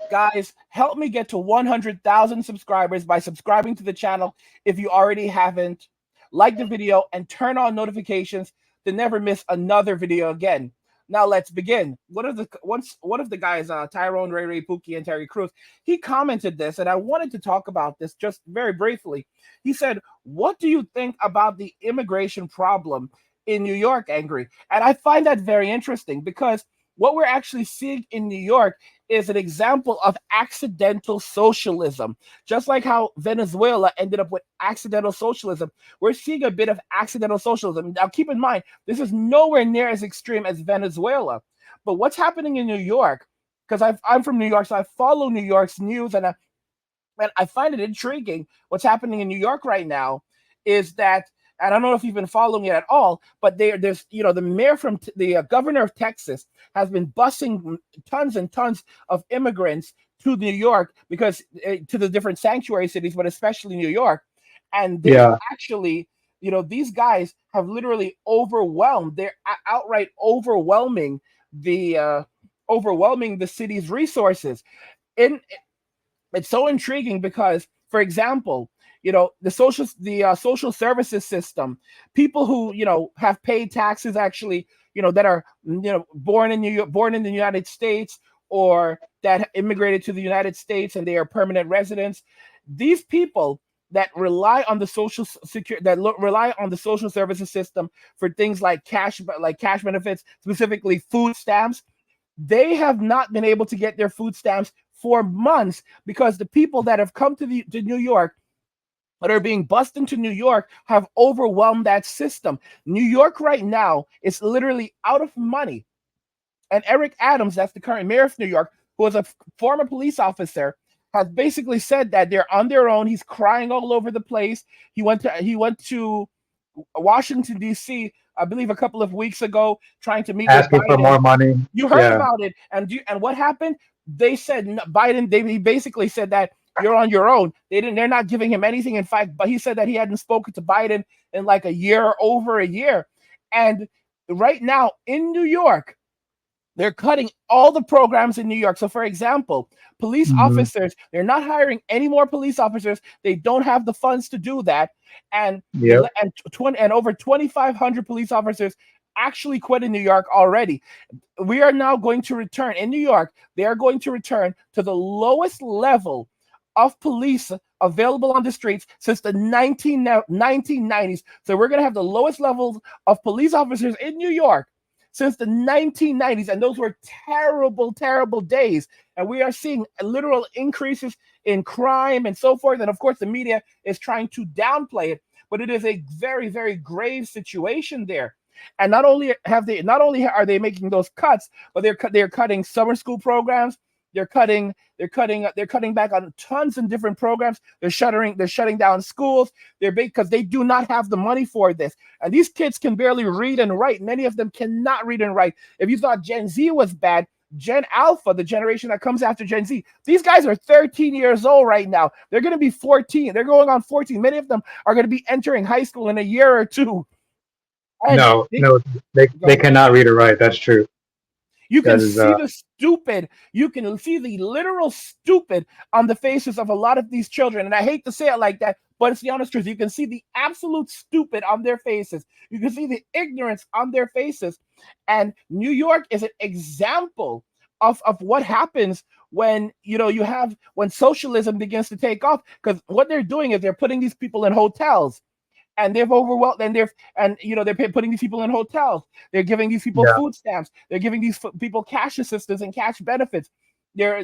Guys, help me get to 100,000 subscribers by subscribing to the channel if you already haven't. Like the video and turn on notifications to never miss another video again. Now let's begin. One of the guys, Tyrone, Ray Ray, Pookie, and Terry Crews, he commented this, and I wanted to talk about this just very briefly. He said, "What do you think about the immigration problem in New York, Angry?" And I find that very interesting because what we're actually seeing in New York is an example of accidental socialism. Just like how Venezuela ended up with accidental socialism, we're seeing a bit of accidental socialism. Now, keep in mind, this is nowhere near as extreme as Venezuela. But what's happening in New York, because I'm from New York, so I follow New York's news, and I find it intriguing. What's happening in New York right now is that, and I don't know if you've been following it at all, but there's, the mayor from the governor of Texas has been busing tons and tons of immigrants to New York because to the different sanctuary cities, but especially New York. And they're Yeah. actually, these guys have literally overwhelmed. They're outright overwhelming the city's resources. And it's so intriguing because, for example, the social services system, people who have paid taxes, actually, that are born in New York, born in the United States, or that immigrated to the United States and they are permanent residents. These people that rely on the rely on the social services system for things like cash benefits, specifically food stamps, they have not been able to get their food stamps for months because the people that have come to New York, that are being bused into New York, have overwhelmed that system. New York right now is literally out of money. And Eric Adams, that's the current mayor of New York, who was a former police officer, has basically said that they're on their own. He's crying all over the place. He went to Washington, D.C., I believe a couple of weeks ago, trying to meet with Asking for Biden. more money. You heard Yeah. about it. And what happened? They said Biden, he basically said that you're on your own. They're not giving him anything. In fact, but he said that he hadn't spoken to Biden in like a year or over a year. And right now in New York, they're cutting all the programs in New York. So, for example, police Mhm. officers, they're not hiring any more police officers. They don't have the funds to do that. And Yep. and over 2,500 police officers actually quit in New York already. We are now going to return in New York. They are going to return to the lowest level of police available on the streets since the 1990s. So we're going to have the lowest levels of police officers in New York since the 1990s. And those were terrible, terrible days. And we are seeing literal increases in crime and so forth. And of course, the media is trying to downplay it, but it is a very, very grave situation there. And not only are they making those cuts, but they're cutting summer school programs. They're cutting back on tons of different programs. They're shutting down schools. Because they do not have the money for this. And these kids can barely read and write. Many of them cannot read and write. If you thought Gen Z was bad, Gen Alpha, the generation that comes after Gen Z, these guys are 13 years old right now. They're going to be 14. They're going on 14. Many of them are going to be entering high school in a year or two. And No, they cannot read or write. That's true. You can That is, see the stupid, you can see the literal stupid on the faces of a lot of these children. And I hate to say it like that, but it's the honest truth. You can see the absolute stupid on their faces. You can see the ignorance on their faces. And New York is an example of what happens when when socialism begins to take off. Because what they're doing is they're putting these people in hotels. And they've overwhelmed, and they're putting these people in hotels. They're giving these people food stamps. They're giving these people cash assistance and cash benefits. They're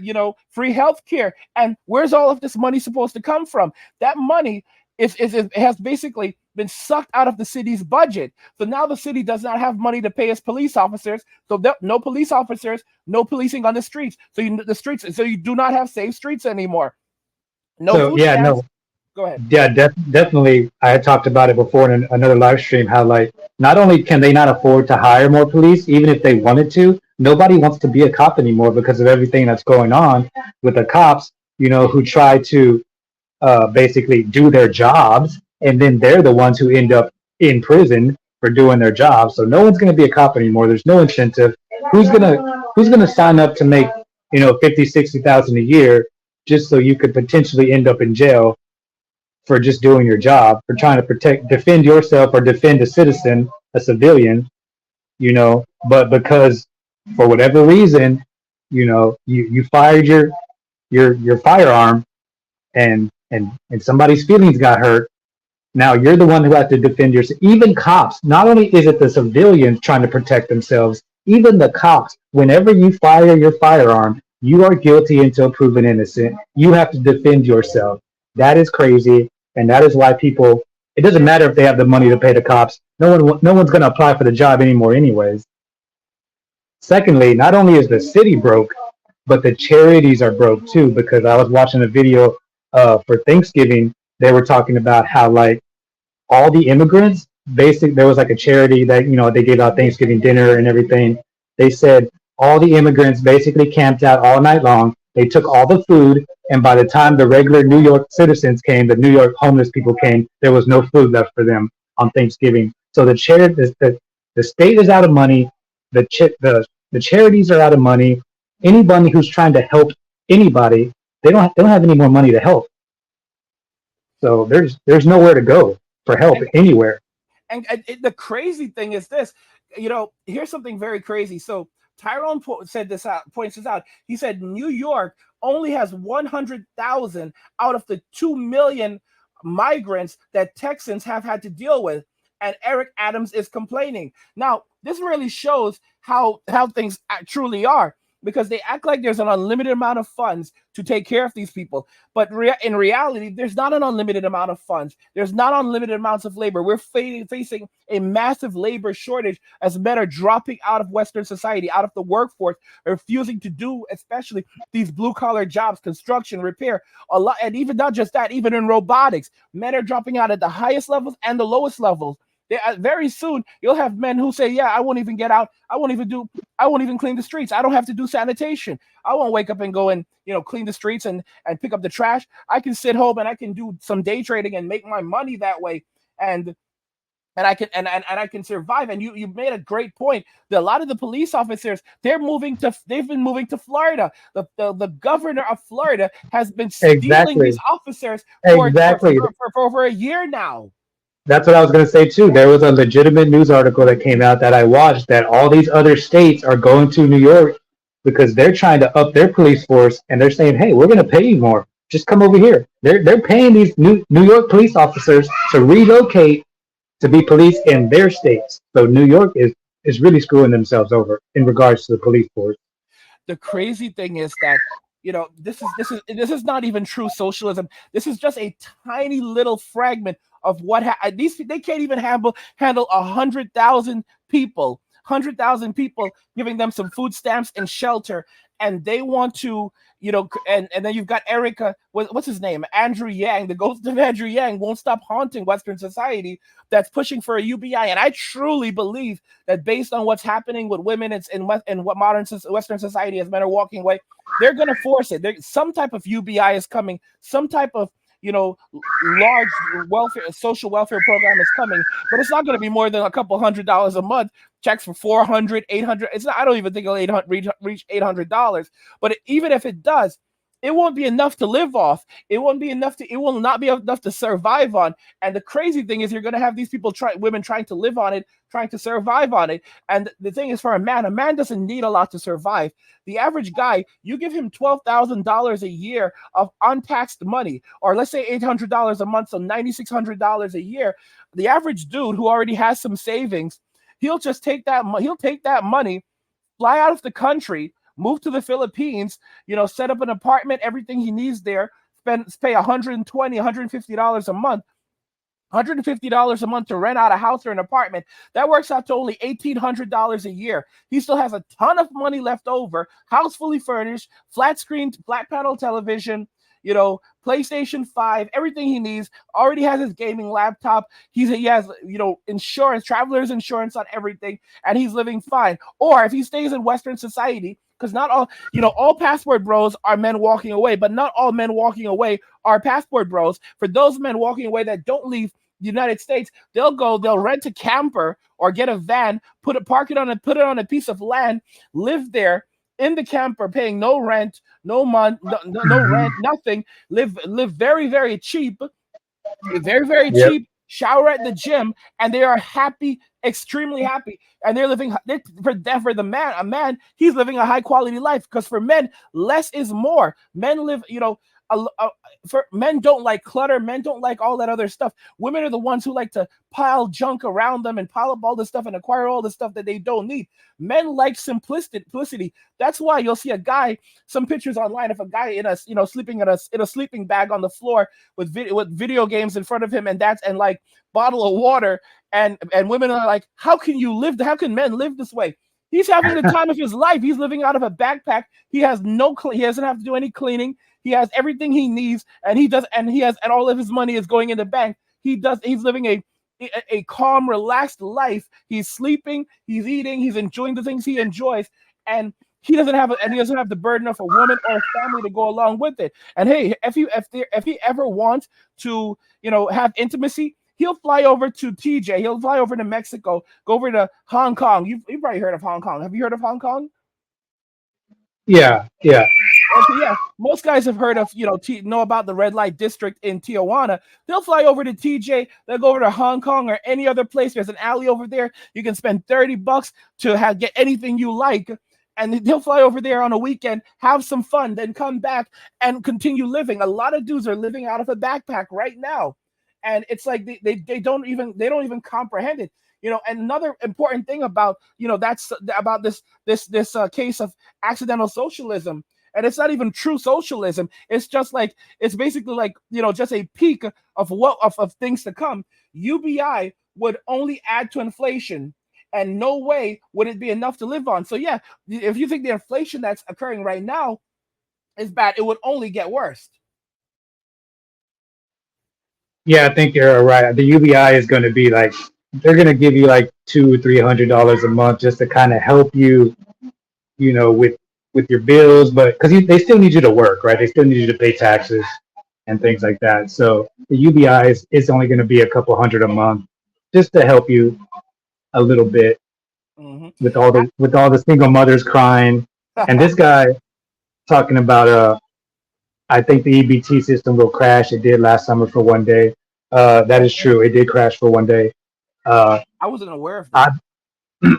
free health care. And where's all of this money supposed to come from? That money has basically been sucked out of the city's budget. So now the city does not have money to pay its police officers. So no police officers, no policing on the streets. So you do not have safe streets anymore. No food stamps. Go ahead. Yeah, definitely. I had talked about it before in another live stream, how like not only can they not afford to hire more police, even if they wanted to, nobody wants to be a cop anymore because of everything that's going on with the cops, who try to basically do their jobs, and then they're the ones who end up in prison for doing their job. So no one's going to be a cop anymore. There's no incentive. Who's gonna sign up to make 50, 60,000 a year, just so you could potentially end up in jail for just doing your job, for trying to defend yourself or defend a citizen, a civilian, but because for whatever reason, you fired your firearm and somebody's feelings got hurt. Now you're the one who has to defend yourself. Even cops, not only is it the civilians trying to protect themselves, even the cops, whenever you fire your firearm, you are guilty until proven innocent. You have to defend yourself. That is crazy. And that is why people, it doesn't matter if they have the money to pay the cops. No one's going to apply for the job anymore anyways. Secondly, not only is the city broke, but the charities are broke too, because I was watching a video for Thanksgiving. They were talking about how like all the immigrants, there was like a charity that they gave out Thanksgiving dinner and everything. They said all the immigrants basically camped out all night long. They took all the food, and by the time the regular New York citizens came, the New York homeless people came, there was no food left for them on Thanksgiving. So the state is out of money. The charities are out of money. Anybody who's trying to help anybody, they don't have any more money to help. So there's nowhere to go for help anywhere. And the crazy thing is this, here's something very crazy. So Tyrone points this out. He said New York only has 100,000 out of the 2 million migrants that Texans have had to deal with. And Eric Adams is complaining. Now, this really shows how things truly are, because they act like there's an unlimited amount of funds to take care of these people. But in reality, there's not an unlimited amount of funds. There's not unlimited amounts of labor. We're facing a massive labor shortage as men are dropping out of Western society, out of the workforce, refusing to do, especially these blue-collar jobs, construction, repair, a lot. And even not just that, even in robotics, men are dropping out at the highest levels and the lowest levels. Very soon, you'll have men who say, yeah, I won't even get out. I won't even clean the streets. I don't have to do sanitation. I won't wake up and go and, clean the streets and pick up the trash. I can sit home and I can do some day trading and make my money that way. And I can survive. And you made a great point that a lot of the police officers, they've been moving to Florida. The governor of Florida has been stealing these officers for over a year now. That's what I was going to say too. There was a legitimate news article that came out that I watched that all these other states are going to New York because they're trying to up their police force, and they're saying, "Hey, we're going to pay you more. Just come over here." They're paying these New York police officers to relocate to be police in their states. So New York is really screwing themselves over in regards to the police force. The crazy thing is that this is not even true socialism. This is just a tiny little fragment of what they can't even handle 100,000 people, giving them some food stamps and shelter, and they want to, and then you've got Erica, what's his name, Andrew Yang, the ghost of Andrew Yang won't stop haunting Western society, that's pushing for a UBI. And I truly believe that based on what's happening with women and what modern Western society as men are walking away, they're going to force it. Some type of UBI is coming, some type of large social welfare program is coming, but it's not going to be more than a couple $100 a month. Checks for $400, $800. It's not. I don't even think it'll reach $800. But even if it does, it won't be enough to live off. It won't be enough to. It will not be enough to survive on. And the crazy thing is, you're going to have these women trying to live on it, trying to survive on it. And the thing is, for a man doesn't need a lot to survive. The average guy, you give him $12,000 a year of untaxed money, or let's say $800 a month, so $9,600 a year. The average dude who already has some savings, he'll just take that. He'll take that money, fly out of the country, move to the Philippines, set up an apartment, everything he needs there, pay $120, $150 a month. $150 a month to rent out a house or an apartment. That works out to only $1,800 a year. He still has a ton of money left over, house fully furnished, flat screen, flat panel television, PlayStation 5, everything he needs, already has his gaming laptop. He has, insurance, traveler's insurance on everything, and he's living fine. Or if he stays in Western society, because not all passport bros are men walking away, but not all men walking away are passport bros. For those men walking away that don't leave the United States, they'll rent a camper or get a van, put it on a piece of land, live there, in the camper, paying no rent, no rent, Mhm. nothing. Live very very cheap, very very Yep. cheap, shower at the gym, and they are happy, extremely happy. And they're living for the man, a man, he's living a high quality life, because for men less is more. Men live, for men don't like clutter, men don't like all that other stuff. Women are the ones who like to pile junk around them and pile up all this stuff and acquire all the stuff that they don't need. Men like simplicity. That's why you'll see a guy, some pictures online of a guy in a, sleeping in a sleeping bag on the floor with video games in front of him, and that's, and like bottle of water, and women are like, how can you live, how can men live this way? He's having the time of his life. He's living out of a backpack. He has he doesn't have to do any cleaning. He has everything he needs, and and all of his money is going in the bank. He's living a calm, relaxed life. He's sleeping, he's eating, he's enjoying the things he enjoys, and he doesn't have the burden of a woman or a family to go along with it. And hey, if he ever wants to, have intimacy, he'll fly over to TJ. He'll fly over to Mexico, go over to Hong Kong. You've probably heard of Hong Kong. Have you heard of Hong Kong? Yeah, yeah, Okay, yeah. Most guys have heard of, know about the red light district in Tijuana. They'll fly over to TJ. They'll go over to Hong Kong or any other place. There's an alley over there. You can spend $30 to get anything you like. And they'll fly over there on a weekend, have some fun, then come back and continue living. A lot of dudes are living out of a backpack right now. And it's like they don't even comprehend it. And another important thing about, that's about this case of accidental socialism, and it's not even true socialism. It's just like, it's basically like, just a peak of of things to come. UBI would only add to inflation, and no way would it be enough to live on. So yeah, if you think the inflation that's occurring right now is bad, it would only get worse. yeah. I think you're right. The UBI is going to be like they're going to give you like $200-300 a month just to kind of help you, with your bills, but because they still need you to work, right? They still need you to pay taxes and things like that. So the UBI is only going to be a couple hundred a month just to help you a little bit Hmm. with all the single mothers crying. And this guy talking about I think the EBT system will crash. It did last summer for one day. That is true. It did crash for one day. Uh, I wasn't aware of I that.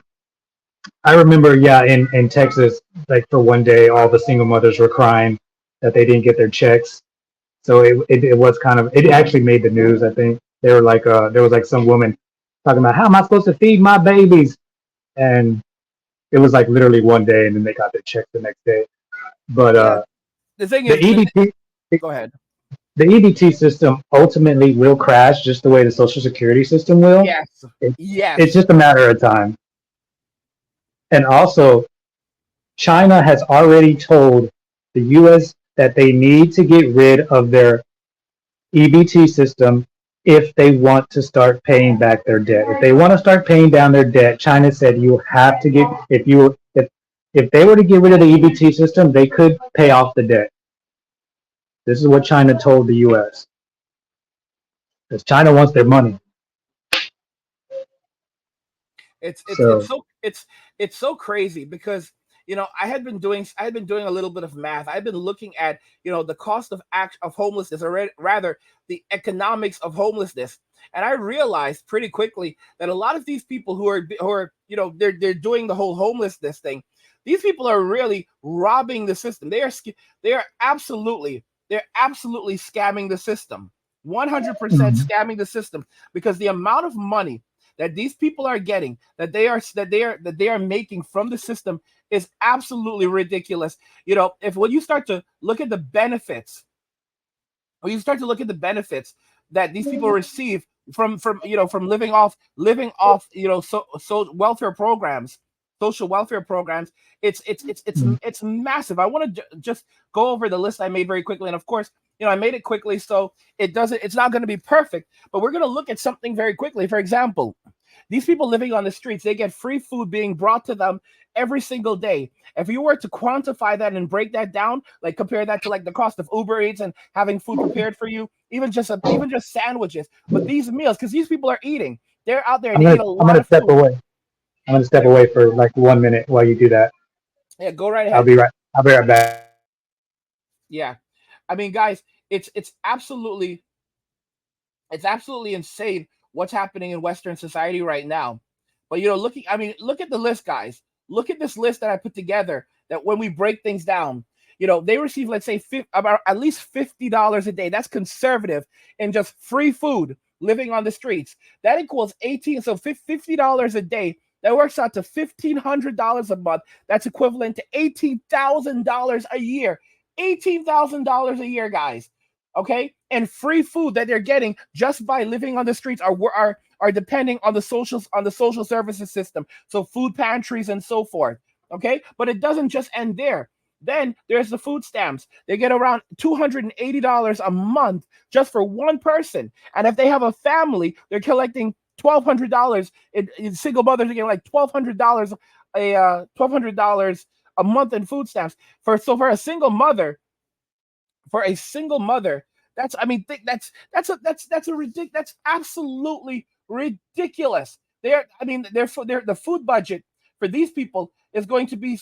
I remember, yeah, in Texas, like for one day, all the single mothers were crying that they didn't get their checks. So it was kind of, it actually made the news. I think they were like there was like some woman talking about how am I supposed to feed my babies, and it was like literally one day, and then they got their check the next day. But Yeah. The thing the is, EBT go ahead. the EBT system ultimately will crash just the way the Social Security system will. Yes. It, it's Yes. just a matter of time. And also, China has already told the U.S. that they need to get rid of their EBT system if they want to start paying back their debt. If they want to start paying down their debt, China said you have to get if they were to get rid of the EBT system, they could pay off the debt. This is what China told the U.S. because China wants their money. It's So it's so crazy because, I had been doing a little bit of math. I've been looking at, the cost of homelessness, or rather the economics of homelessness. And I realized pretty quickly that a lot of these people who are, they're doing the whole homelessness thing. These people are really robbing the system. They are absolutely scamming the system. 100% mhm. scamming the system, because the amount of money that these people are getting, that they are making from the system, is absolutely ridiculous. If when you start to look at the benefits, when you start to look at the benefits that these people receive from living off, welfare programs, social welfare programs, it's massive. I want to just go over the list I made very quickly, and of course, I made it quickly, so it's not going to be perfect, but we're going to look at something very quickly. For example, these people living on the streets, they get free food being brought to them every single day. If you were to quantify that and break that down, like compare that to like the cost of Uber Eats and having food prepared for you, even just sandwiches, but these meals, because these people are eating, they're out there and I'm they gonna eat a I'm lot gonna of step food. away. I'm gonna step away for like 1 minute while you do that. Yeah, go right I'll ahead. be right. I'll be right back. Yeah, I mean, guys, it's absolutely insane what's happening in Western society right now. But looking, I mean, look at the list, guys. Look at this list that I put together. That when we break things down, they receive, let's say, about at least $50 a day. That's conservative in just free food, living on the streets. That equals 18. So $50 a day. That works out to $1,500 a month. That's equivalent to $18,000 a year. $18,000 a year, guys. Okay, and free food that they're getting just by living on the streets are depending on the social services system, so food pantries and so forth. Okay, but it doesn't just end there. Then there's the food stamps. They get around $280 a month just for one person, and if they have a family, they're collecting $1,200. In single mothers are getting like $1,200 a month in food stamps. For a single mother, that's, I mean, that's a ridiculous, that's absolutely ridiculous. I mean, the food budget for these people is going to be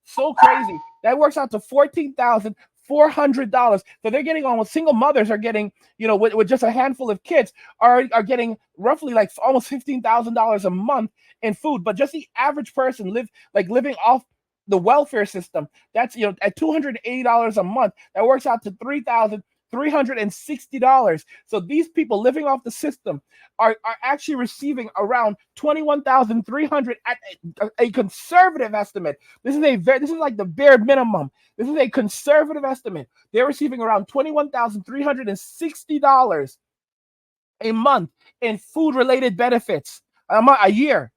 so crazy that works out to $14,400. So they're getting, almost, single mothers are getting, with just a handful of kids, are getting roughly like almost $15,000 a month in food. But just the average person living off the welfare system, that's, at $280 a month, that works out to $3,360. So these people living off the system are actually receiving around 21,300 at a conservative estimate. This is like the bare minimum. This is a conservative estimate. They're receiving around $21,360 a month in food related benefits, a year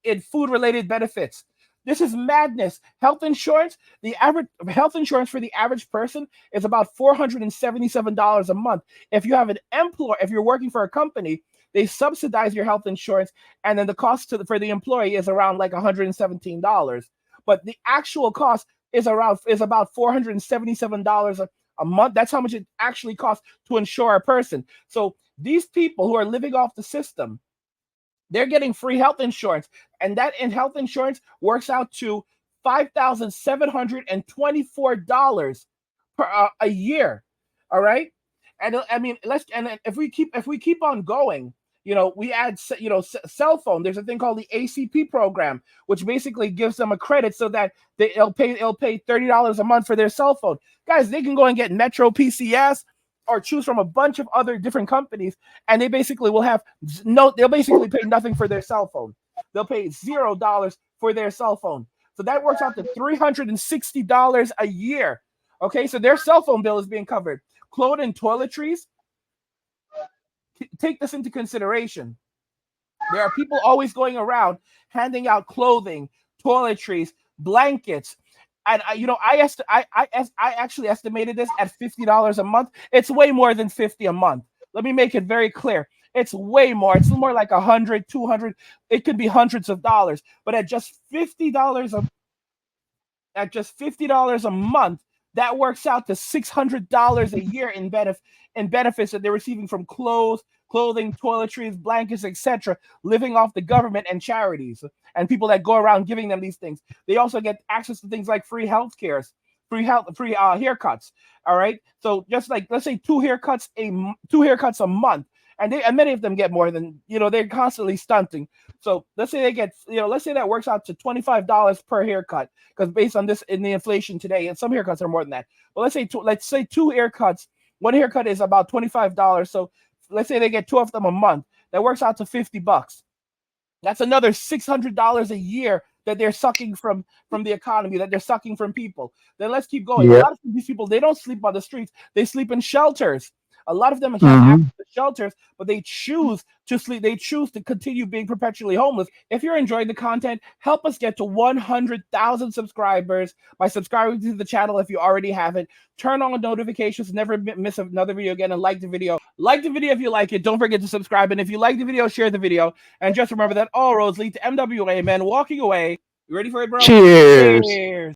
in food related benefits. This is madness. The average health insurance for the average person is about $477 a month. If you have an employer, if you're working for a company, they subsidize your health insurance, and then the cost for the employee is around like $117. But the actual cost is about $477 a month. That's how much it actually costs to insure a person. So these people who are living off the system, they're getting free health insurance, and that in health insurance works out to $5,724 per a year. All right, and I mean, if we keep on going, we add cell phone. There's a thing called the ACP program, which basically gives them a credit so that they'll pay $30 a month for their cell phone. Guys, they can go and get Metro PCS or choose from a bunch of other different companies, and they basically will have no. They'll basically pay nothing for their cell phone. They'll pay $0 for their cell phone. So that works out to $360 a year. Okay, so their cell phone bill is being covered. Clothes and toiletries, take this into consideration. There are people always going around handing out clothing, toiletries, blankets. And I actually estimated this at $50 a month. It's way more than 50 a month. Let me make it very clear. It's way more. It's more like 100, 200. It could be hundreds of dollars. But at just $50 a month, that works out to $600 a year in benefits that they're receiving from clothing, toiletries, blankets, etc., living off the government and charities and people that go around giving them these things. They also get access to things like free health cares, free haircuts. All right, so just like, let's say two haircuts a month, and many of them get more than, they're constantly stunting. So let's say that works out to $25 per haircut, because based on this in the inflation today, and some haircuts are more than that. But let's say two haircuts. One haircut is about $25. So let's say they get two of them a month. That works out to $50. That's another $600 a year that they're sucking from the economy, that they're sucking from people. Then let's keep going. A Yep. lot of these people, they don't sleep on the streets. They sleep in shelters. A lot of them have Hmm. access to shelters, but they choose to sleep. They choose to continue being perpetually homeless. If you're enjoying the content, help us get to 100,000 subscribers by subscribing to the channel if you already haven't. Turn on notifications, never miss another video again, and like the video. Like the video if you like it. Don't forget to subscribe. And if you like the video, share the video. And just remember that all roads lead to MWA, man. Walking away. You ready for it, bro? Cheers. Cheers.